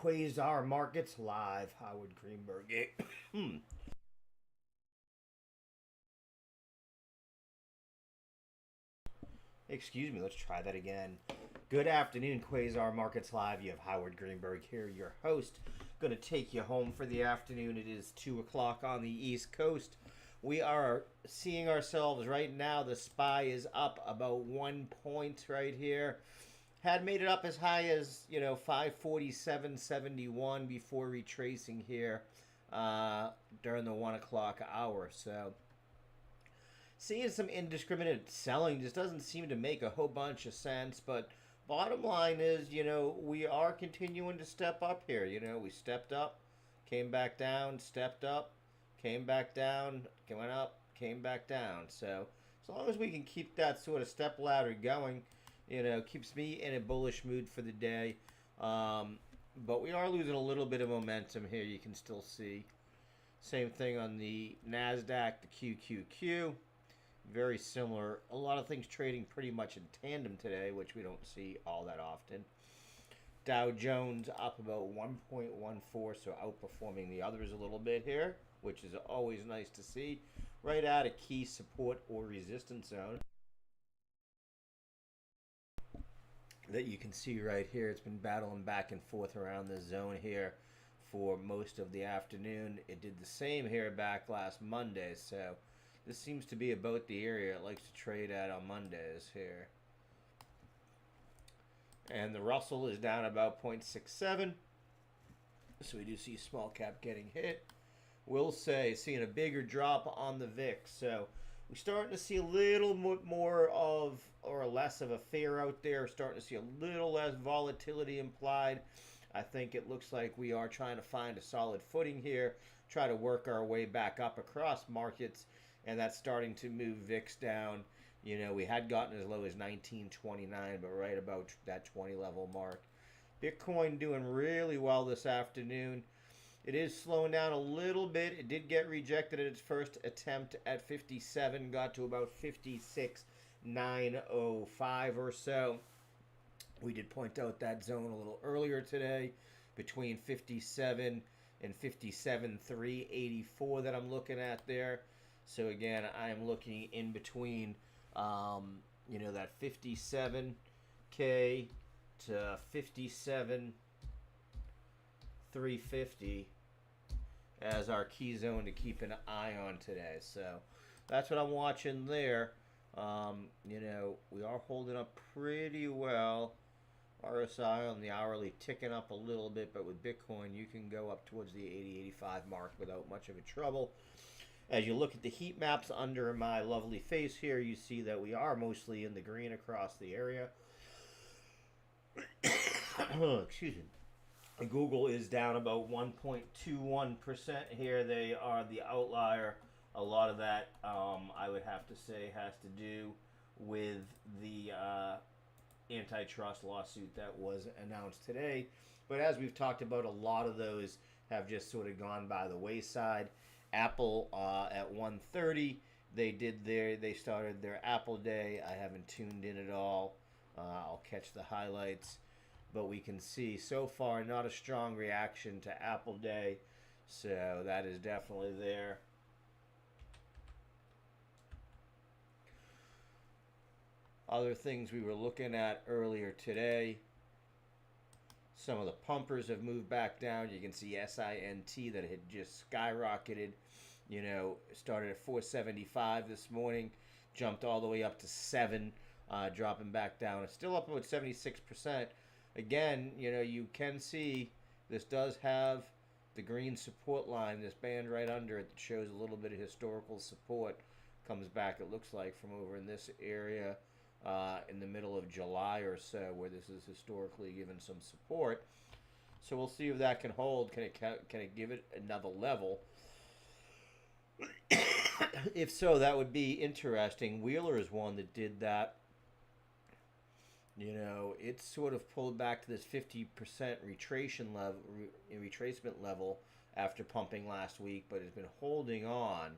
Quasar Markets Live. Howard Greenberg. Excuse me, let's try that again. Good afternoon, Quasar Markets Live. You have Howard Greenberg here, your host. Going to take you home for the afternoon. It is 2 o'clock on the East Coast. We are seeing ourselves right now. The SPY is up about 1 point right here. Had made it up as high as, 547.71 before retracing here during the 1 o'clock hour. So seeing some indiscriminate selling just doesn't seem to make a whole bunch of sense. But bottom line is, we are continuing to step up here. We stepped up, came back down, stepped up, came back down, went up, came back down. So as long as we can keep that sort of step ladder going, keeps me in a bullish mood for the day. But we are losing a little bit of momentum here. You can still see. Same thing on the NASDAQ, the QQQ. Very similar. A lot of things trading pretty much in tandem today, which we don't see all that often. Dow Jones up about 1.14, so outperforming the others a little bit here, which is always nice to see. Right at a key support or resistance zone that you can see right here. It's been battling back and forth around this zone here for most of the afternoon. It did the same here back last Monday, so this seems to be about the area it likes to trade at on Mondays here. And the Russell is down about 0.67. So we do see small cap getting hit. We'll say seeing a bigger drop on the VIX. So we're starting to see a little more of, or less of a fear out there. Starting to see a little less volatility implied. I think it looks like we are trying to find a solid footing here. Try to work our way back up across markets. And that's starting to move VIX down. We had gotten as low as 1929, but right about that 20 level mark. Bitcoin doing really well this afternoon. It is slowing down a little bit. It did get rejected at its first attempt at 57, got to about 56,905 or so. We did point out that zone a little earlier today between 57 and 57,384 that I'm looking at there. So again, I am looking in between, that 57K to 57,350 as our key zone to keep an eye on today. So that's what I'm watching there. We are holding up pretty well. RSI on the hourly ticking up a little bit, but with Bitcoin, you can go up towards the 80-85 mark without much of a trouble. As you look at the heat maps under my lovely face here, you see that we are mostly in the green across the area. Excuse me. Google is down about 1.21% here. They are the outlier. A lot of that, I would have to say, has to do with the antitrust lawsuit that was announced today. But as we've talked about, a lot of those have just sort of gone by the wayside. Apple at 1:30, they started their Apple Day. I haven't tuned in at all. I'll catch the highlights, but we can see so far not a strong reaction to Apple Day, so that is definitely there. Other things we were looking at earlier today, some of the pumpers have moved back down. You can see SINT that had just skyrocketed. Started at 475 this morning, jumped all the way up to 7, dropping back down. It's still up about 76%. Again, you can see this does have the green support line, this band right under it that shows a little bit of historical support. Comes back, it looks like, from over in this area in the middle of July or so, where this is historically given some support. So we'll see if that can hold. Can it give it another level? If so, that would be interesting. Wheeler is one that did that. It's sort of pulled back to this 50% retracement level after pumping last week, but it's been holding on.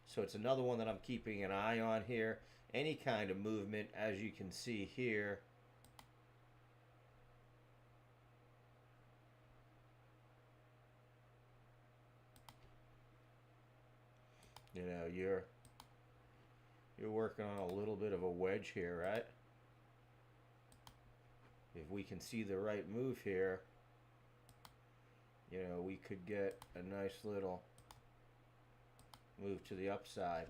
So it's another one that I'm keeping an eye on here. Any kind of movement, as you can see here, You know, you're working on a little bit of a wedge here, right? If we can see the right move here, you know, we could get a nice little move to the upside.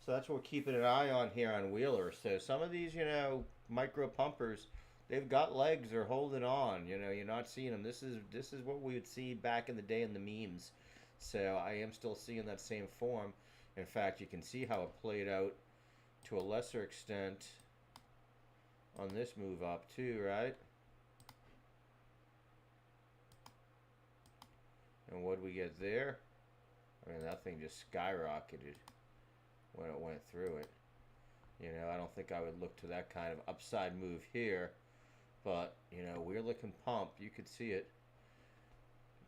So that's what we're keeping an eye on here on Wheeler. So some of these, you know, micro pumpers, they've got legs, they're holding on. You know, you're not seeing them. This is what we would see back in the day in the memes. So I am still seeing that same form. In fact, you can see how it played out to a lesser extent on this move up too, right? And what we get there? I mean, that thing just skyrocketed when it went through it. You know, I don't think I would look to that kind of upside move here, but you know, we're looking pump. You could see it.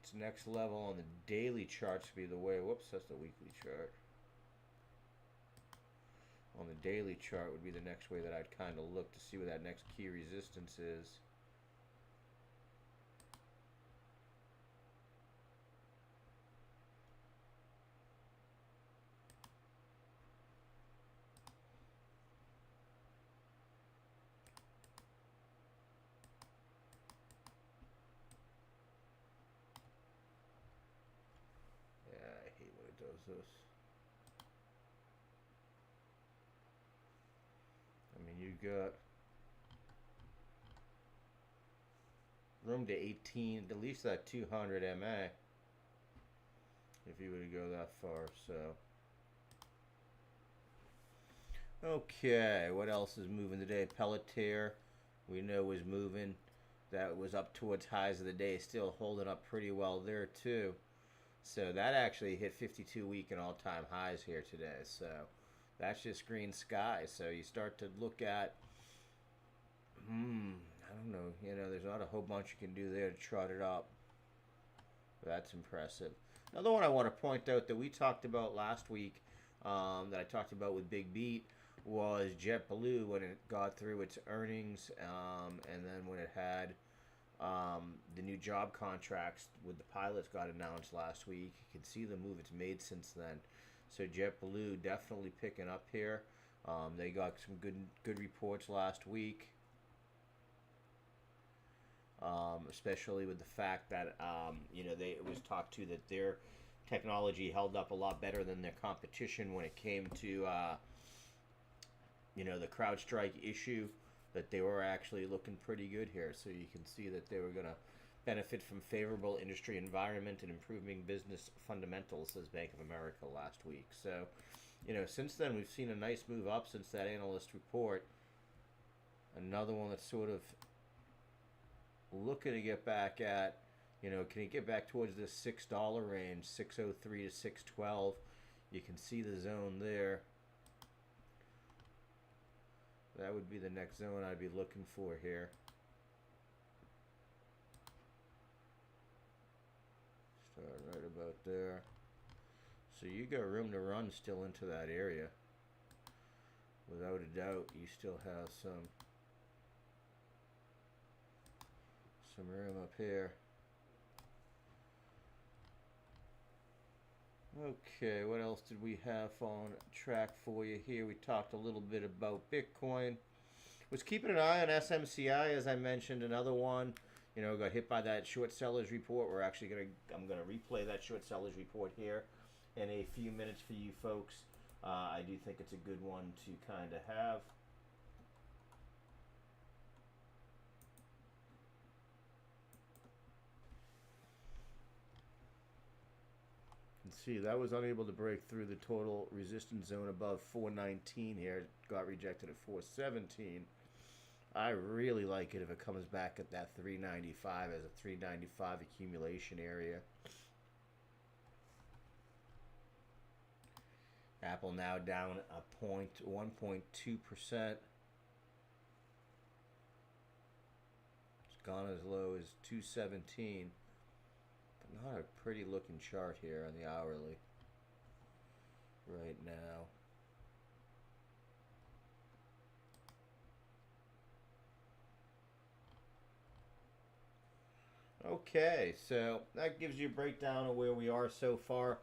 It's next level on the daily charts to be the way. Whoops, that's the weekly chart. On the daily chart would be the next way that I'd kind of look to see where that next key resistance is. Yeah, I hate when it does this. I mean, you got room to 18, at least that 200 MA, if you were to go that far. So, okay, what else is moving today? Pelletier, we know was moving. That was up towards highs of the day, still holding up pretty well there too. So that actually hit 52-week and all-time highs here today. So that's just green sky. So you start to look at, I don't know, you know, there's not a whole bunch you can do there to trot it up. That's impressive. Another one I want to point out that we talked about last week, that I talked about with Big Beat, was JetBlue when it got through its earnings, and then when it had the new job contracts with the pilots got announced last week. You can see the move it's made since then. So JetBlue definitely picking up here. They got some good reports last week, especially with the fact that you know, it was talked to that their technology held up a lot better than their competition when it came to you know, the CrowdStrike issue. That they were actually looking pretty good here. So you can see that they were going to benefit from favorable industry environment and improving business fundamentals, says Bank of America last week. So, you know, since then we've seen a nice move up since that analyst report. Another one that's sort of looking to get back at, you know, can it get back towards this $6 range, 603 to 612. You can see the zone there. That would be the next zone I'd be looking for here. Start right about there. So you got room to run still into that area. Without a doubt, you still have some room up here. Okay, what else did we have on track for you here? We talked a little bit about Bitcoin. Was keeping an eye on SMCI, as I mentioned, another one. You know, got hit by that short sellers report. I'm gonna replay that short sellers report here in a few minutes for you folks. I do think it's a good one to kind of have. See, that was unable to break through the total resistance zone above 419 here. It got rejected at 417. I really like it if it comes back at that 395 as a 395 accumulation area. Apple now down a 1.2%. It's gone as low as 217. Not a pretty looking chart here on the hourly right now. Okay, so that gives you a breakdown of where we are so far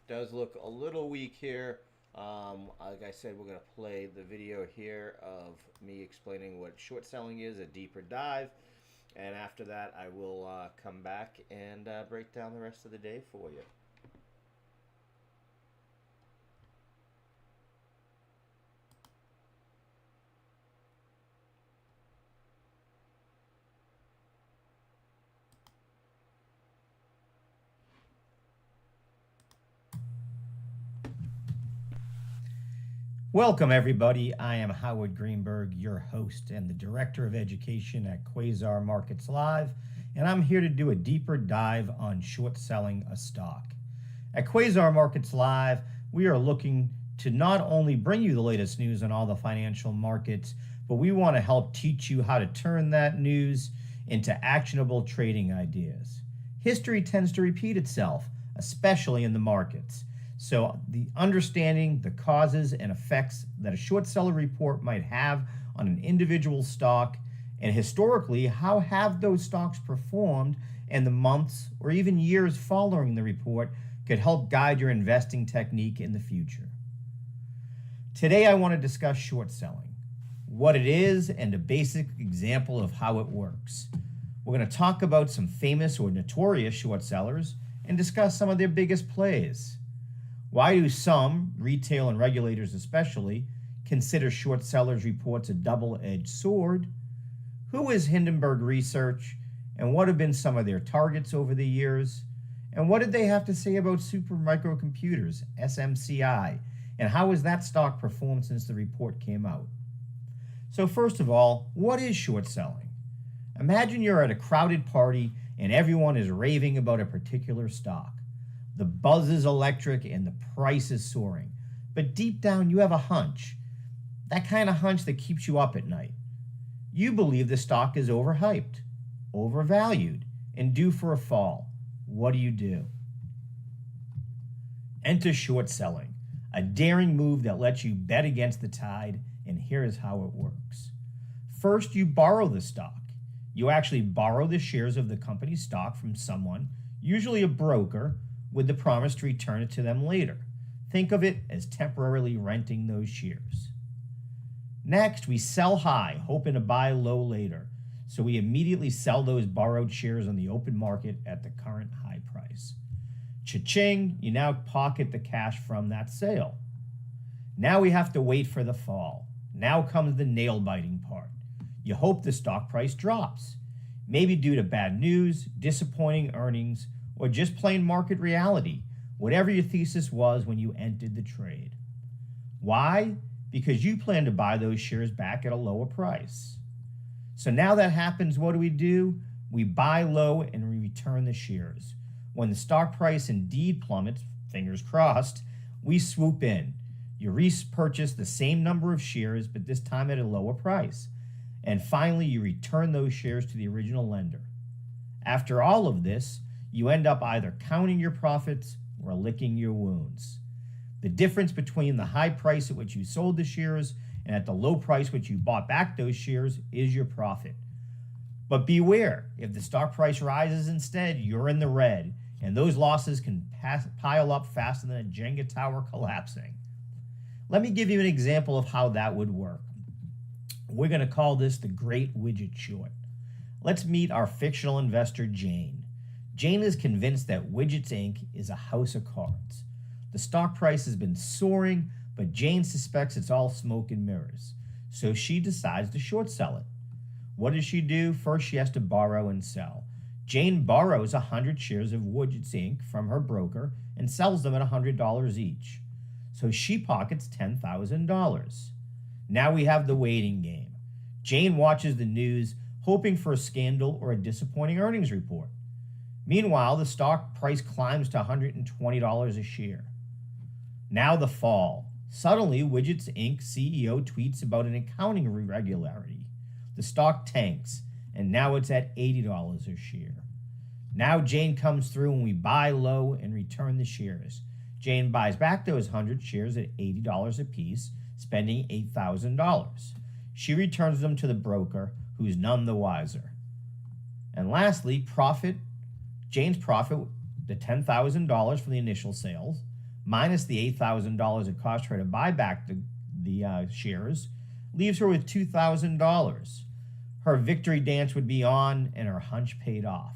does look a little weak here. Like I said, we're going to play the video here of me explaining what short selling is, a deeper dive. And after that, I will come back and break down the rest of the day for you. Welcome, everybody. I am Howard Greenberg, your host and the Director of Education at Quasar Markets Live, and I'm here to do a deeper dive on short selling a stock. At Quasar Markets Live, we are looking to not only bring you the latest news on all the financial markets, but we want to help teach you how to turn that news into actionable trading ideas. History tends to repeat itself, especially in the markets. So the understanding the causes and effects that a short seller report might have on an individual stock, and historically, how have those stocks performed in the months or even years following the report could help guide your investing technique in the future. Today, I want to discuss short selling, what it is, and a basic example of how it works. We're going to talk about some famous or notorious short sellers and discuss some of their biggest plays. Why do some, retail and regulators especially, consider short sellers' reports a double-edged sword? Who is Hindenburg Research, and what have been some of their targets over the years? And what did they have to say about super microcomputers, SMCI, and how has that stock performed since the report came out? So first of all, what is short selling? Imagine you're at a crowded party and everyone is raving about a particular stock. The buzz is electric and the price is soaring. But deep down, you have a hunch. That kind of hunch that keeps you up at night. You believe the stock is overhyped, overvalued, and due for a fall. What do? Enter short selling, a daring move that lets you bet against the tide, and here is how it works. First, you borrow the stock. You actually borrow the shares of the company's stock from someone, usually a broker, with the promise to return it to them later. Think of it as temporarily renting those shares. Next, we sell high, hoping to buy low later. So we immediately sell those borrowed shares on the open market at the current high price. Cha-ching, you now pocket the cash from that sale. Now we have to wait for the fall. Now comes the nail-biting part. You hope the stock price drops, maybe due to bad news, disappointing earnings, or just plain market reality, whatever your thesis was when you entered the trade. Why? Because you plan to buy those shares back at a lower price. So now that happens, what do? We buy low and we return the shares. When the stock price indeed plummets, fingers crossed, we swoop in. You repurchase the same number of shares, but this time at a lower price. And finally, you return those shares to the original lender. After all of this, you end up either counting your profits or licking your wounds. The difference between the high price at which you sold the shares and at the low price which you bought back those shares is your profit. But beware, if the stock price rises instead, you're in the red, and those losses can pile up faster than a Jenga tower collapsing. Let me give you an example of how that would work. We're going to call this the Great Widget Short. Let's meet our fictional investor, Jane. Jane is convinced that Widgets Inc. is a house of cards. The stock price has been soaring, but Jane suspects it's all smoke and mirrors. So she decides to short sell it. What does she do? First, she has to borrow and sell. Jane borrows 100 shares of Widgets Inc. from her broker and sells them at $100 each. So she pockets $10,000. Now we have the waiting game. Jane watches the news, hoping for a scandal or a disappointing earnings report. Meanwhile, the stock price climbs to $120 a share. Now the fall. Suddenly, Widgets Inc. CEO tweets about an accounting irregularity. The stock tanks, and now it's at $80 a share. Now Jane comes through and we buy low and return the shares. Jane buys back those 100 shares at $80 a piece, spending $8,000. She returns them to the broker, who's none the wiser. And lastly, profit. Jane's profit, the $10,000 from the initial sales, minus the $8,000 it cost her to buy back the shares, leaves her with $2,000. Her victory dance would be on, and her hunch paid off.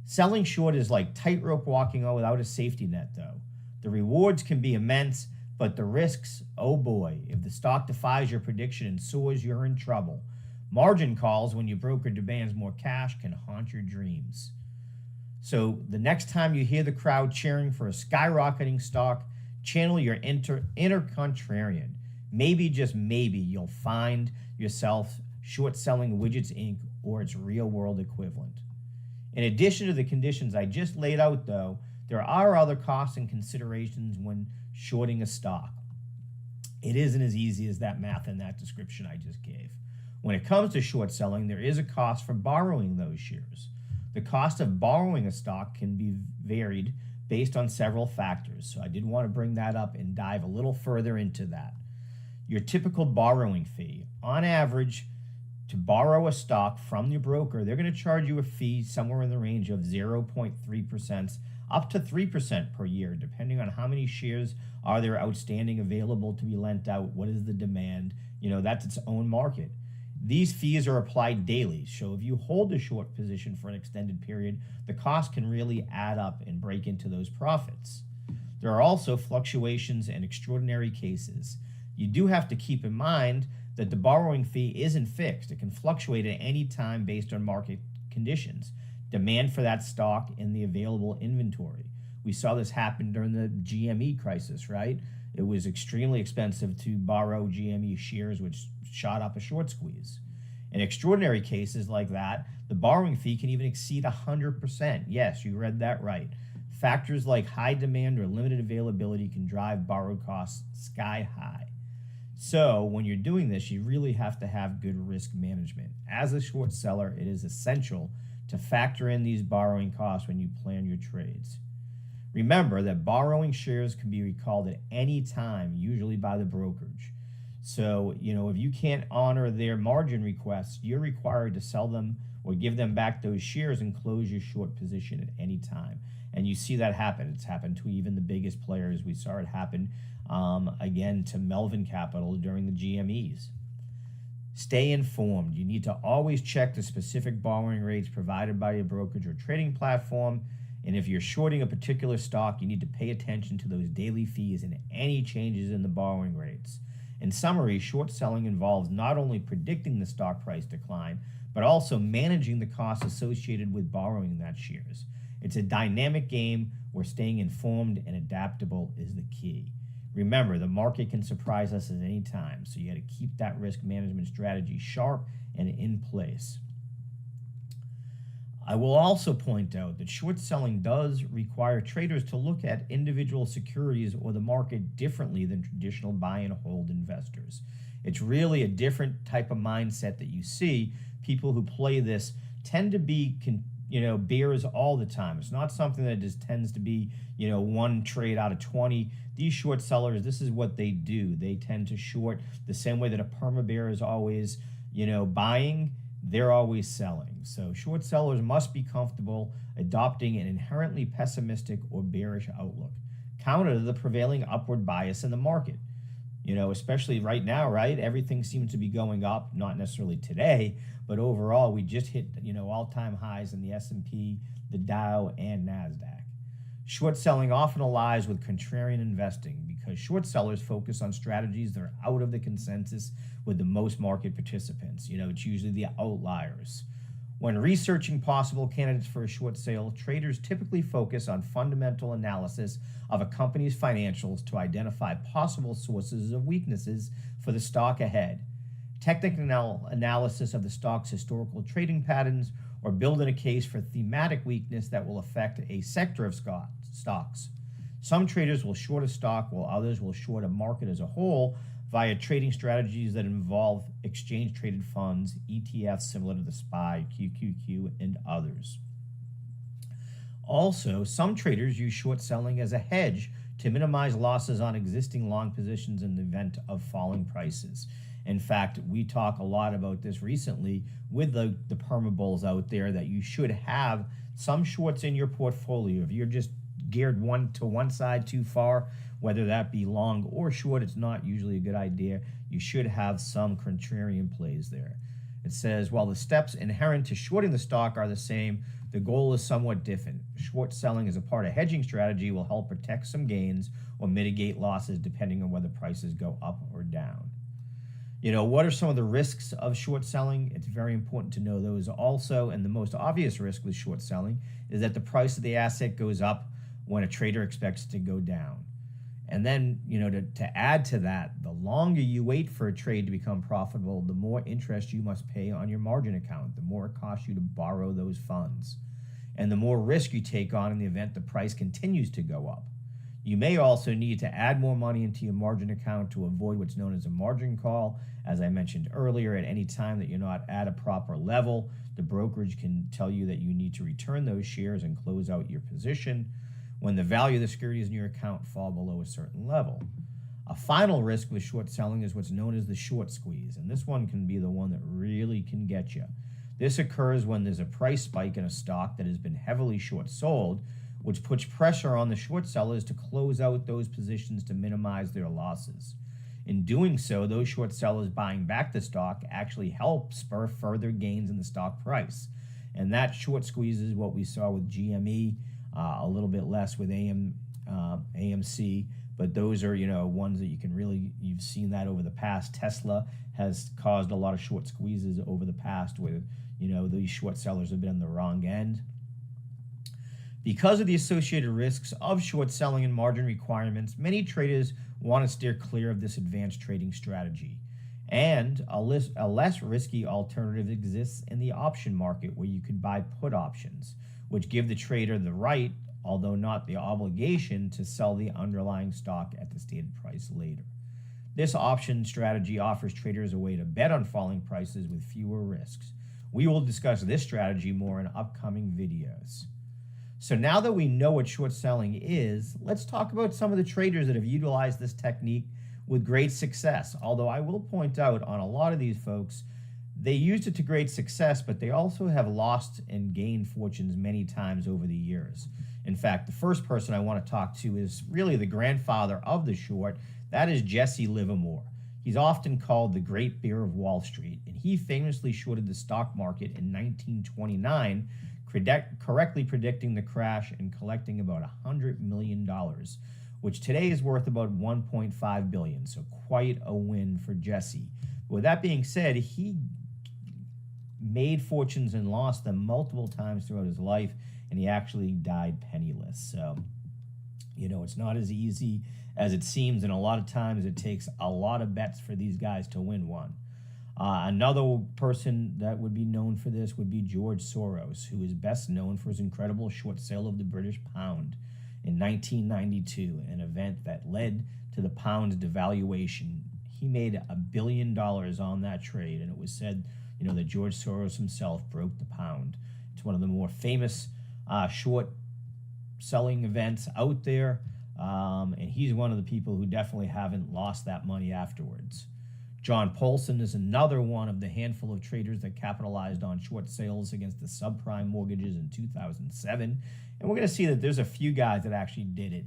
Selling short is like tightrope walking without a safety net, though. The rewards can be immense, but the risks, oh boy, if the stock defies your prediction and soars, you're in trouble. Margin calls when your broker demands more cash can haunt your dreams. So the next time you hear the crowd cheering for a skyrocketing stock, channel your inner contrarian. Maybe, just maybe, you'll find yourself short selling Widgets Inc. or its real world equivalent. In addition to the conditions I just laid out, though, there are other costs and considerations when shorting a stock. It isn't as easy as that math in that description I just gave. When it comes to short selling, there is a cost for borrowing those shares. The cost of borrowing a stock can be varied based on several factors, so I did want to bring that up and dive a little further into that. Your typical borrowing fee. On average, to borrow a stock from your broker, they're going to charge you a fee somewhere in the range of 0.3% up to 3% per year, depending on how many shares are there outstanding available to be lent out, what is the demand, that's its own market. These fees are applied daily, so if you hold a short position for an extended period, the cost can really add up and break into those profits. There are also fluctuations and extraordinary cases. You do have to keep in mind that the borrowing fee isn't fixed. It can fluctuate at any time based on market conditions, demand for that stock, and the available inventory. We saw this happen during the GME crisis, right? It was extremely expensive to borrow GME shares, which shot up a short squeeze. In extraordinary cases like that, the borrowing fee can even exceed 100%. Yes, you read that right. Factors like high demand or limited availability can drive borrowed costs sky high. So when you're doing this, you really have to have good risk management. As a short seller, it is essential to factor in these borrowing costs when you plan your trades. Remember that borrowing shares can be recalled at any time, usually by the brokerage. So, if you can't honor their margin requests, you're required to sell them or give them back those shares and close your short position at any time. And you see that happen. It's happened to even the biggest players. We saw it happen again to Melvin Capital during the GMEs. Stay informed. You need to always check the specific borrowing rates provided by your brokerage or trading platform. And if you're shorting a particular stock, you need to pay attention to those daily fees and any changes in the borrowing rates. In summary, short selling involves not only predicting the stock price decline, but also managing the costs associated with borrowing that shares. It's a dynamic game where staying informed and adaptable is the key. Remember, the market can surprise us at any time, so you got to keep that risk management strategy sharp and in place. I will also point out that short selling does require traders to look at individual securities or the market differently than traditional buy and hold investors. It's really a different type of mindset that you see. People who play this tend to be bears all the time. It's not something that just tends to be one trade out of 20. These short sellers, this is what they do. They tend to short the same way that a perma bear is always buying. They're always selling. So short sellers must be comfortable adopting an inherently pessimistic or bearish outlook, counter to the prevailing upward bias in the market. Especially right now, right? Everything seems to be going up, not necessarily today, but overall, we just hit, all-time highs in the S&P, the Dow, and NASDAQ. Short selling often allies with contrarian investing because short sellers focus on strategies that are out of the consensus with the most market participants. It's usually the outliers. When researching possible candidates for a short sale, traders typically focus on fundamental analysis of a company's financials to identify possible sources of weaknesses for the stock ahead. Technical analysis of the stock's historical trading patterns, or building a case for thematic weakness that will affect a sector of stocks. Some traders will short a stock while others will short a market as a whole via trading strategies that involve exchange-traded funds, ETFs similar to the SPY, QQQ, and others. Also, some traders use short selling as a hedge to minimize losses on existing long positions in the event of falling prices. In fact, we talk a lot about this recently with the perma bulls out there that you should have some shorts in your portfolio. If you're just geared one side too far, whether that be long or short. It's not usually a good idea. You should have some contrarian plays there. It says, while the steps inherent to shorting the stock are the same, the goal is somewhat different. Short selling as a part of hedging strategy will help protect some gains or mitigate losses depending on whether prices go up or down. What are some of the risks of short selling? It's very important to know those also. And the most obvious risk with short selling is that the price of the asset goes up when a trader expects it to go down. And then, to add to that, the longer you wait for a trade to become profitable, the more interest you must pay on your margin account, the more it costs you to borrow those funds, and the more risk you take on in the event the price continues to go up. You may also need to add more money into your margin account to avoid what's known as a margin call. As I mentioned earlier, at any time that you're not at a proper level, the brokerage can tell you that you need to return those shares and close out your position when the value of the securities in your account fall below a certain level. A final risk with short selling is what's known as the short squeeze, and this one can be the one that really can get you. This occurs when there's a price spike in a stock that has been heavily short sold, which puts pressure on the short sellers to close out those positions to minimize their losses. In doing so, those short sellers buying back the stock actually help spur further gains in the stock price. And that short squeeze is what we saw with GME, a little bit less with AMC, but those are, ones that you've seen that over the past. Tesla has caused a lot of short squeezes over the past where, these short sellers have been on the wrong end. Because of the associated risks of short selling and margin requirements, many traders want to steer clear of this advanced trading strategy. And a less risky alternative exists in the option market, where you could buy put options, which give the trader the right, although not the obligation, to sell the underlying stock at the stated price later. This option strategy offers traders a way to bet on falling prices with fewer risks. We will discuss this strategy more in upcoming videos. So now that we know what short selling is, let's talk about some of the traders that have utilized this technique with great success. Although I will point out on a lot of these folks, they used it to great success, but they also have lost and gained fortunes many times over the years. In fact, the first person I want to talk to is really the grandfather of the short. That is Jesse Livermore. He's often called the Great Bear of Wall Street, and he famously shorted the stock market in 1929, correctly predicting the crash and collecting about $100 million, which today is worth about $1.5 billion, so quite a win for Jesse. With that being said, he made fortunes and lost them multiple times throughout his life, and he actually died penniless. So, it's not as easy as it seems, and a lot of times it takes a lot of bets for these guys to win one. Another person that would be known for this would be George Soros, who is best known for his incredible short sale of the British pound in 1992, an event that led to the pound's devaluation. He made $1 billion on that trade, and it was said, that George Soros himself broke the pound. It's one of the more famous short selling events out there, and he's one of the people who definitely haven't lost that money afterwards. John Paulson is another one of the handful of traders that capitalized on short sales against the subprime mortgages in 2007. And we're going to see that there's a few guys that actually did it.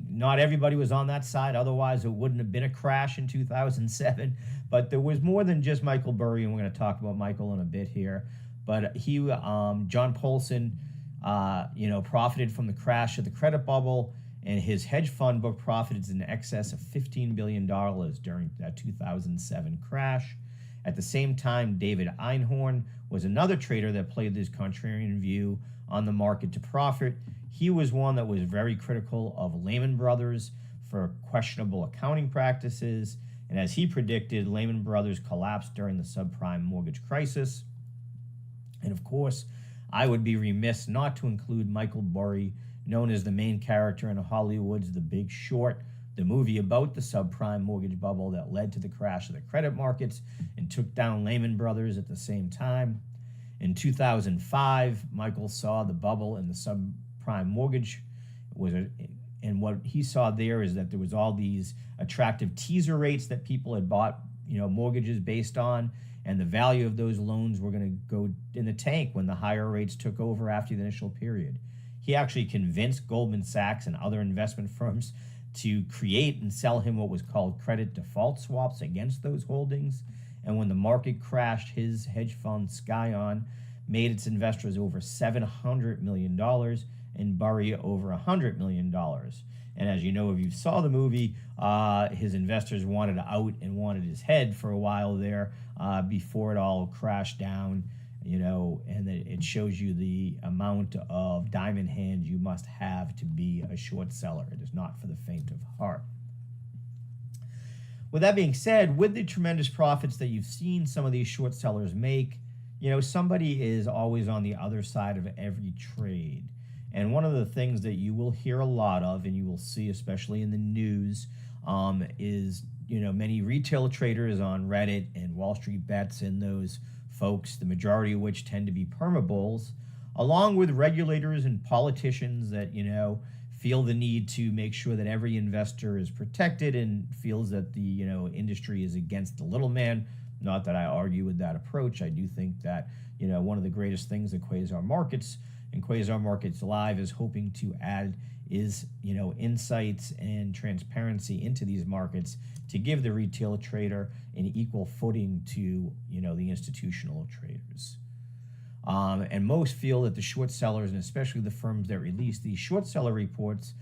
Not everybody was on that side. Otherwise, it wouldn't have been a crash in 2007. But there was more than just Michael Burry, and we're going to talk about Michael in a bit here. But John Paulson, profited from the crash of the credit bubble, and his hedge fund book profited in excess of $15 billion during that 2007 crash. At the same time, David Einhorn was another trader that played this contrarian view on the market to profit. He was one that was very critical of Lehman Brothers for questionable accounting practices. And as he predicted, Lehman Brothers collapsed during the subprime mortgage crisis. And of course, I would be remiss not to include Michael Burry, known as the main character in Hollywood's The Big Short, the movie about the subprime mortgage bubble that led to the crash of the credit markets and took down Lehman Brothers at the same time. In 2005, Michael saw the bubble in the subprime mortgage and what he saw there is that there was all these attractive teaser rates that people had bought, mortgages based on, and the value of those loans were going to go in the tank when the higher rates took over after the initial period. He actually convinced Goldman Sachs and other investment firms to create and sell him what was called credit default swaps against those holdings. And when the market crashed, his hedge fund Skyon made its investors over $700 million and Burry over $100 million. And as you know, if you saw the movie, his investors wanted out and wanted his head for a while there before it all crashed down, and it shows you the amount of diamond hands you must have to be a short seller. It is not for the faint of heart. With that being said, with the tremendous profits that you've seen some of these short sellers make, somebody is always on the other side of every trade. And one of the things that you will hear a lot of, and you will see especially in the news, is, many retail traders on Reddit and Wall Street Bets and those folks, the majority of which tend to be permabulls, along with regulators and politicians that, feel the need to make sure that every investor is protected and feels that the, industry is against the little man. Not that I argue with that approach. I do think that, one of the greatest things that Quasar Markets and Quasar Markets Live is hoping to add is, insights and transparency into these markets to give the retail trader an equal footing to, the institutional traders. And most feel that the short sellers, and especially the firms that release these short seller reports,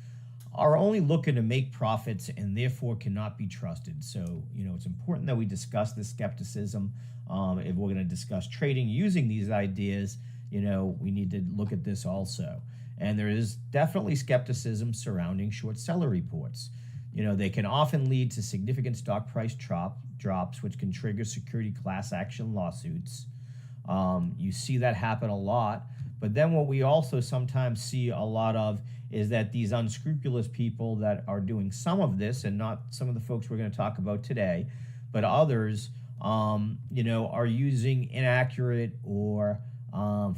are only looking to make profits and therefore cannot be trusted. So, it's important that we discuss this skepticism. If we're going to discuss trading using these ideas, we need to look at this also. And there is definitely skepticism surrounding short seller reports. They can often lead to significant stock price drops, which can trigger security class action lawsuits. You see that happen a lot. But then what we also sometimes see a lot of is that these unscrupulous people that are doing some of this, and not some of the folks we're going to talk about today, but others, are using inaccurate or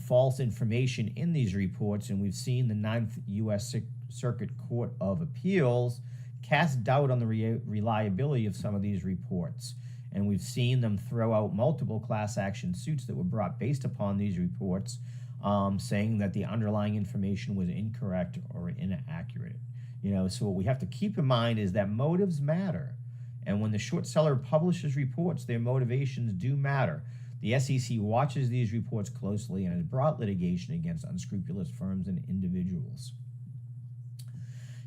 false information in these reports. And we've seen the Ninth U.S. Circuit Court of Appeals cast doubt on the reliability of some of these reports. And we've seen them throw out multiple class action suits that were brought based upon these reports, saying that the underlying information was incorrect or inaccurate. So what we have to keep in mind is that motives matter. And when the short seller publishes reports, their motivations do matter. The SEC watches these reports closely and has brought litigation against unscrupulous firms and individuals.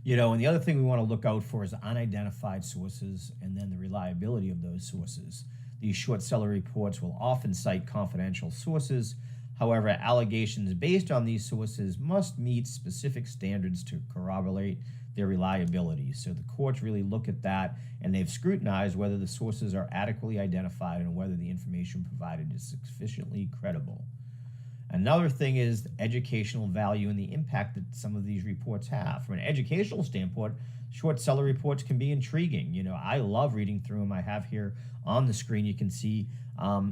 And the other thing we want to look out for is unidentified sources and then the reliability of those sources. These short seller reports will often cite confidential sources. However, allegations based on these sources must meet specific standards to corroborate their reliability. So the courts really look at that, and they've scrutinized whether the sources are adequately identified and whether the information provided is sufficiently credible. Another thing is educational value and the impact that some of these reports have. From an educational standpoint, short seller reports can be intriguing. I love reading through them. I have here on the screen, you can see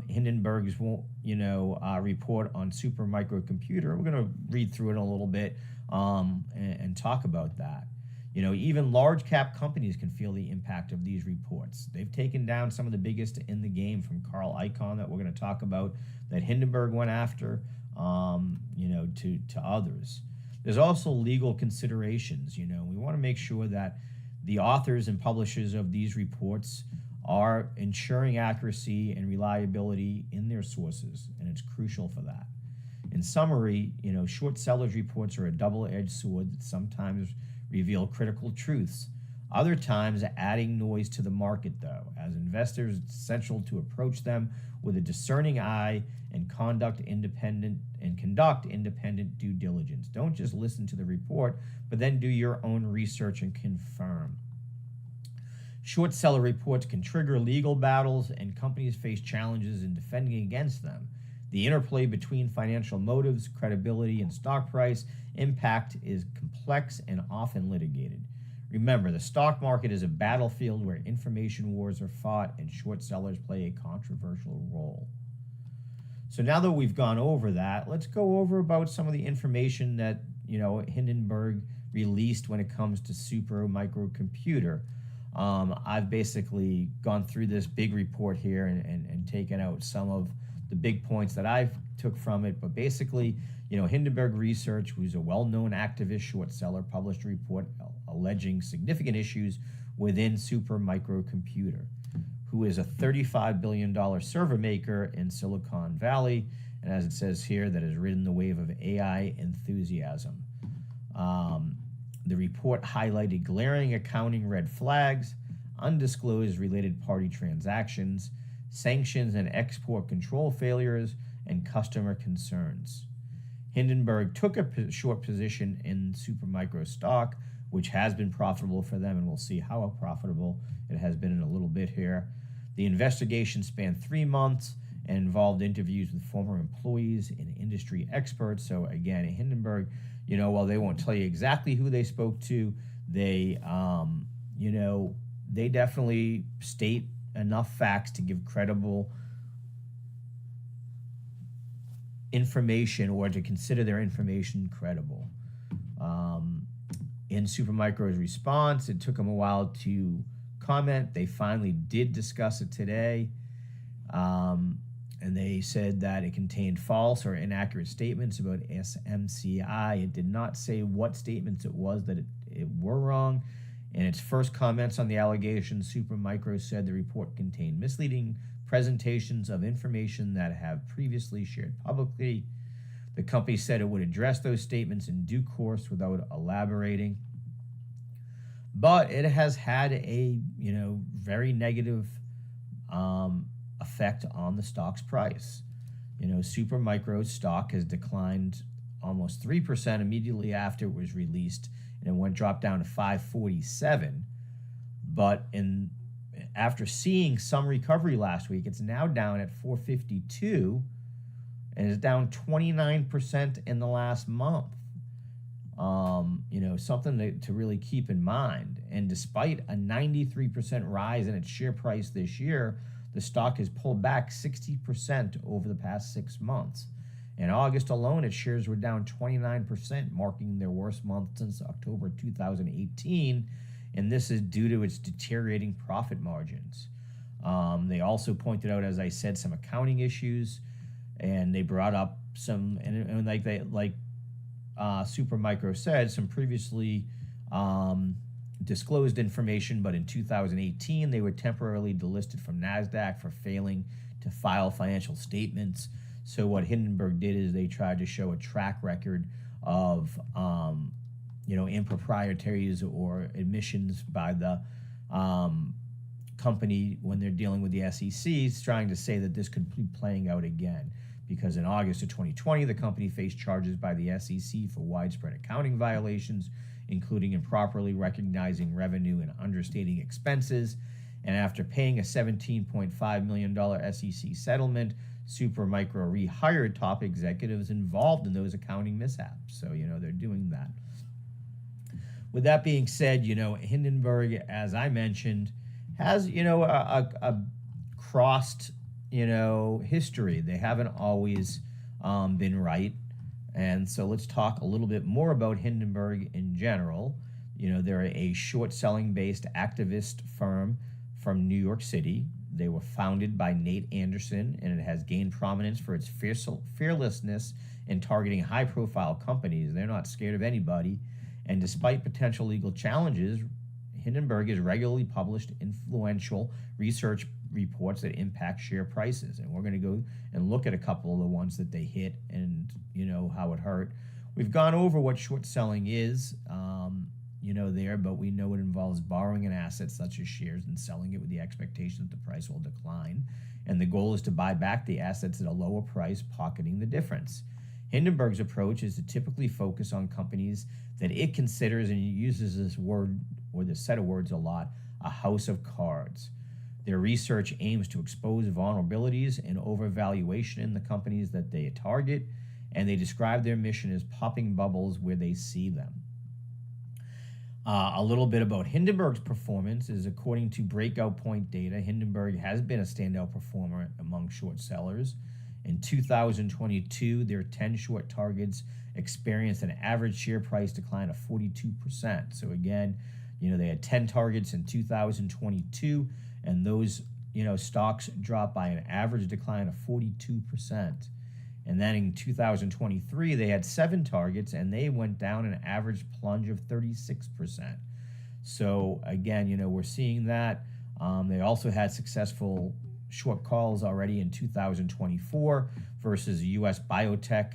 Hindenburg's, report on super microcomputer. We're going to read through it a little bit and talk about that. Even large cap companies can feel the impact of these reports. They've taken down some of the biggest in the game, from Carl Icahn that we're going to talk about, that Hindenburg went after, to others. There's also legal considerations. We want to make sure that the authors and publishers of these reports are ensuring accuracy and reliability in their sources, and it's crucial for that. In summary, short sellers reports are a double-edged sword that sometimes reveal critical truths. Other times, adding noise to the market, though. As investors, it's essential to approach them with a discerning eye and conduct independent due diligence. Don't just listen to the report, but then do your own research and confirm. Short seller reports can trigger legal battles, and companies face challenges in defending against them. The interplay between financial motives, credibility, and stock price impact is complex and often litigated. Remember, the stock market is a battlefield where information wars are fought, and short sellers play a controversial role. So now that we've gone over that, let's go over about some of the information that Hindenburg released when it comes to super microcomputer. I've basically gone through this big report here and taken out some of the big points that I've took from it. But basically, Hindenburg Research, who's a well-known activist short seller, published a report alleging significant issues within Supermicro, who is a $35 billion server maker in Silicon Valley, and as it says here, that has ridden the wave of AI enthusiasm. The report highlighted glaring accounting red flags, undisclosed related party transactions, sanctions and export control failures, and customer concerns. Hindenburg took a short position in Supermicro stock, which has been profitable for them, and we'll see how profitable it has been in a little bit here. The investigation spanned 3 months and involved interviews with former employees and industry experts. So again, Hindenburg, while they won't tell you exactly who they spoke to, they, they definitely state enough facts to give credible information or to consider their information credible. In Supermicro's response, it took them a while to comment. They finally did discuss it today. And they said that it contained false or inaccurate statements about SMCI. It did not say what statements it was that it were wrong. In its first comments on the allegations, Supermicro said the report contained misleading presentations of information that have previously shared publicly. The company said it would address those statements in due course without elaborating. But it has had a, very negative effect on the stock's price. Supermicro's stock has declined almost 3% immediately after it was released, and it dropped down to 547. But after seeing some recovery last week, it's now down at 452 and is down 29% in the last month. Something to really keep in mind. And despite a 93% rise in its share price this year, the stock has pulled back 60% over the past 6 months. In August alone, its shares were down 29%, marking their worst month since October 2018, and this is due to its deteriorating profit margins. They also pointed out, as I said, some accounting issues, and they brought up some, and like Supermicro said, some previously disclosed information, but in 2018 they were temporarily delisted from NASDAQ for failing to file financial statements. So what Hindenburg did is they tried to show a track record of improprieties or admissions by the company when they're dealing with the SEC, trying to say that this could be playing out again. Because in August of 2020, the company faced charges by the SEC for widespread accounting violations, including improperly recognizing revenue and understating expenses. And after paying a $17.5 million SEC settlement, Supermicro rehired top executives involved in those accounting mishaps. So, they're doing that. With that being said, Hindenburg, as I mentioned, has, a crossed, history. They haven't always been right. And so let's talk a little bit more about Hindenburg in general. They're a short-selling based activist firm from New York City. They were founded by Nate Anderson, and it has gained prominence for its fearlessness in targeting high-profile companies. They're not scared of anybody. And despite potential legal challenges, Hindenburg has regularly published influential research reports that impact share prices. And we're going to go and look at a couple of the ones that they hit and, how it hurt. We've gone over what short selling is, there, but we know it involves borrowing an asset such as shares and selling it with the expectation that the price will decline. And the goal is to buy back the assets at a lower price, pocketing the difference. Hindenburg's approach is to typically focus on companies that it considers, and it uses this word or this set of words a lot, a house of cards. Their research aims to expose vulnerabilities and overvaluation in the companies that they target, and they describe their mission as popping bubbles where they see them. A little bit about Hindenburg's performance is, according to Breakout Point data, Hindenburg has been a standout performer among short sellers. In 2022, their 10 short targets experienced an average share price decline of 42%. So again, they had 10 targets in 2022, and those, stocks dropped by an average decline of 42%. And then in 2023, they had 7 targets, and they went down an average plunge of 36%. So again, we're seeing that. They also had successful short calls already in 2024 versus U.S. biotech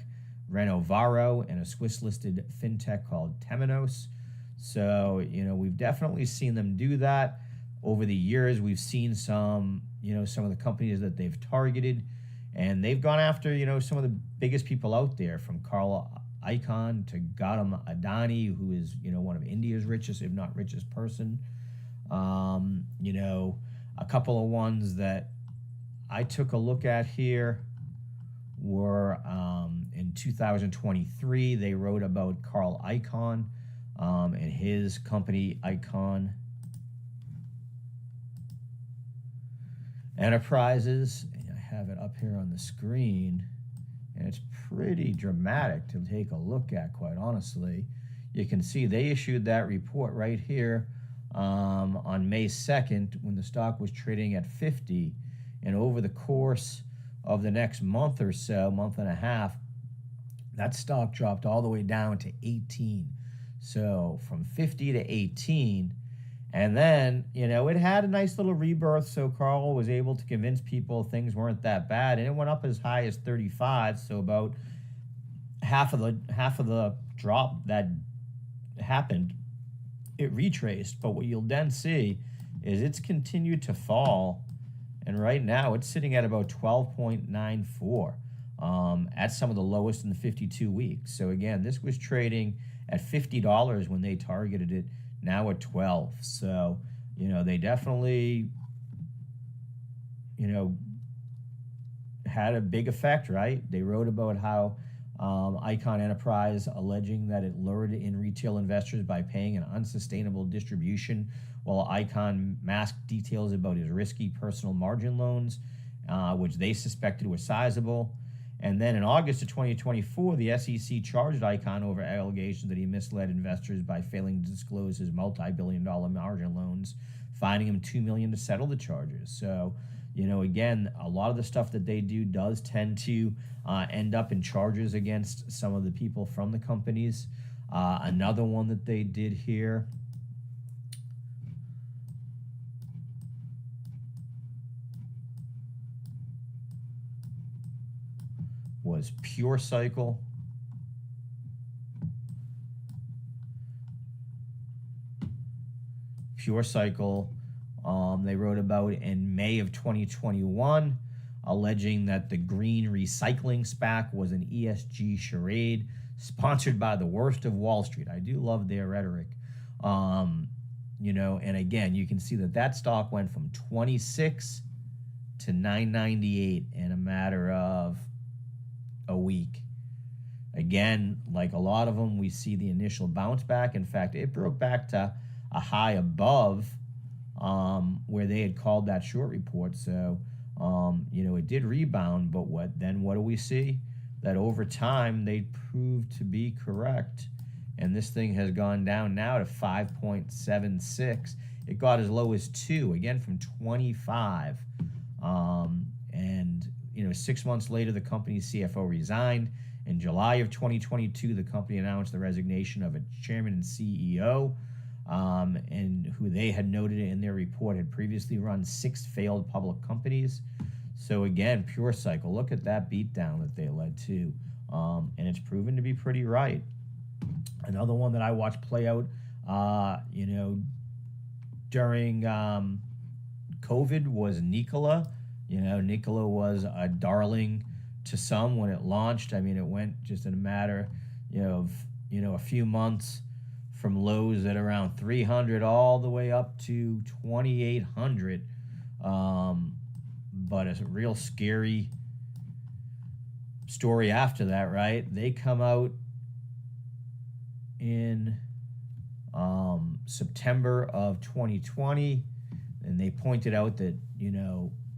Renovaro and a Swiss-listed fintech called Temenos. So, we've definitely seen them do that. Over the years, we've seen some of the companies that they've targeted, and they've gone after, some of the biggest people out there, from Carl Icahn to Gautam Adani, who is, one of India's richest, if not richest person. A couple of ones that I took a look at here were in 2023, they wrote about Carl Icahn and his company Icahn Enterprises. And I have it up here on the screen, and it's pretty dramatic to take a look at, quite honestly. You can see they issued that report right here on May 2nd when the stock was trading at 50, and over the course of the next month or so, month and a half, that stock dropped all the way down to 18. So from 50 to 18, and then, it had a nice little rebirth, so Carl was able to convince people things weren't that bad, and it went up as high as 35, so about half of the drop that happened, it retraced. But what you'll then see is it's continued to fall, and right now it's sitting at about 12.94 at some of the lowest in the 52 weeks. So again, this was trading at $50 when they targeted it, now at 12. So, they definitely, had a big effect, right? They wrote about how Icahn Enterprise alleging that it lured in retail investors by paying an unsustainable distribution, while Icahn masked details about his risky personal margin loans, which they suspected were sizable. And then in August of 2024, the SEC charged Icahn over allegations that he misled investors by failing to disclose his multi-billion-dollar margin loans, fining him $2 million to settle the charges. So, again, a lot of the stuff that they do does tend to end up in charges against some of the people from the companies. Another one that they did here was Pure Cycle. Pure Cycle, they wrote about in May of 2021, alleging that the green recycling SPAC was an ESG charade sponsored by the worst of Wall Street. I do love their rhetoric. And again, you can see that stock went from 26 to 998 in a matter of a week. Again, like a lot of them, we see the initial bounce back. In fact, it broke back to a high above where they had called that short report. So, it did rebound, but what do we see? That over time, they proved to be correct. And this thing has gone down now to 5.76. It got as low as 2, again, from 25. And 6 months later, the company's CFO resigned. In July of 2022, the company announced the resignation of its chairman and CEO, and who they had noted in their report had previously run 6 failed public companies. So again, Pure Cycle, look at that beatdown that they led to, and it's proven to be pretty right. Another one that I watched play out, during COVID was Nikola. Nikola was a darling to some when it launched. I mean, it went just in a matter, of a few months from lows at around 300 all the way up to 2,800. But it's a real scary story after that, right? They come out in September of 2020, and they pointed out that,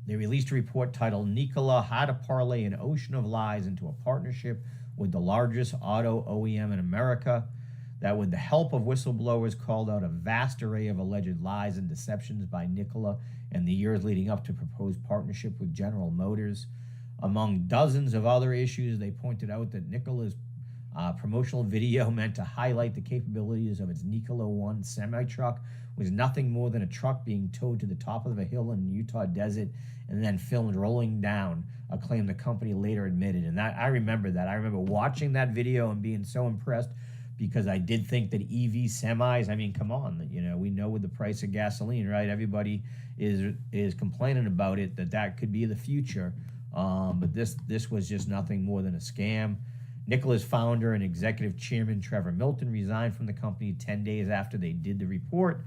they released a report titled Nikola, How to Parlay an Ocean of Lies into a Partnership with the Largest Auto OEM in America, that with the help of whistleblowers called out a vast array of alleged lies and deceptions by Nikola in the years leading up to proposed partnership with General Motors. Among dozens of other issues, they pointed out that Nikola's promotional video meant to highlight the capabilities of its Nikola 1 semi-truck was nothing more than a truck being towed to the top of a hill in the Utah desert and then filmed rolling down, a claim the company later admitted. And that I remember that. I remember watching that video and being so impressed because I did think that EV semis, I mean, come on, we know with the price of gasoline, right? Everybody is complaining about it, that could be the future. But this was just nothing more than a scam. Nikola's founder and executive chairman, Trevor Milton, resigned from the company 10 days after they did the report.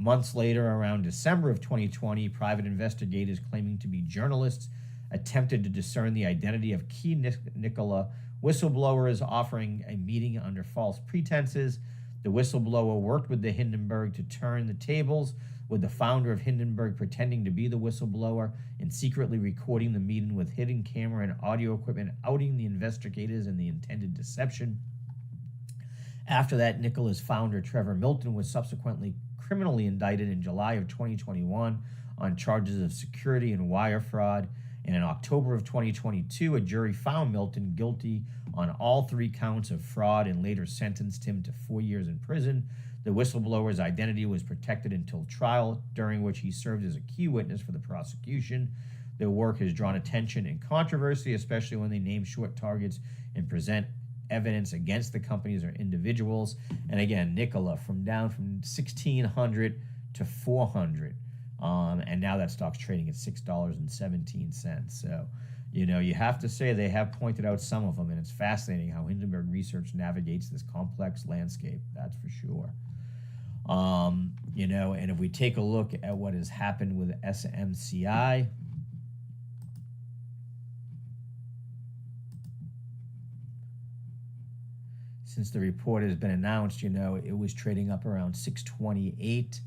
Months later, around December of 2020, private investigators claiming to be journalists attempted to discern the identity of key Nikola whistleblowers, offering a meeting under false pretenses. The whistleblower worked with the Hindenburg to turn the tables, with the founder of Hindenburg pretending to be the whistleblower and secretly recording the meeting with hidden camera and audio equipment, outing the investigators in the intended deception. After that, Nikola's founder, Trevor Milton, was subsequently criminally indicted in July of 2021 on charges of security and wire fraud. And in October of 2022, a jury found Milton guilty on all 3 counts of fraud and later sentenced him to 4 years in prison. The whistleblower's identity was protected until trial, during which he served as a key witness for the prosecution. Their work has drawn attention and controversy, especially when they name short targets and present evidence against the companies or individuals. And again, Nikola down from 1,600 to 400. And now that stock's trading at $6.17. So, you have to say they have pointed out some of them, and it's fascinating how Hindenburg Research navigates this complex landscape. That's for sure. And if we take a look at what has happened with SMCI, since the report has been announced, it was trading up around 628.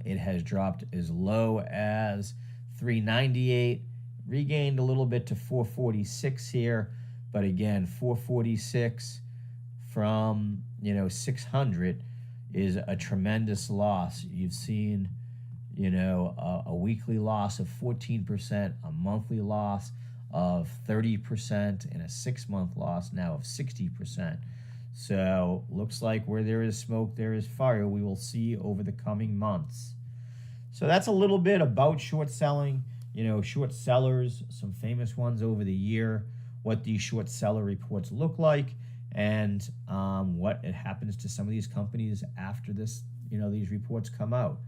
It has dropped as low as 398, regained a little bit to 446 here, but again, 446 from 600 is a tremendous loss. You've seen a weekly loss of 14%, a monthly loss of 30%, and a 6-month loss now of 60%. So looks like where there is smoke, there is fire. We will see over the coming months. So that's a little bit about short selling, short sellers, some famous ones over the year, what these short seller reports look like, and what happens to some of these companies after this, these reports come out.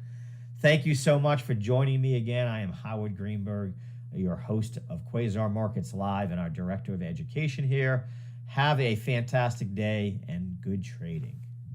Thank you so much for joining me again. I am Howard Greenberg, your host of Quasar Markets Live and our Director of Education here. Have a fantastic day and good trading.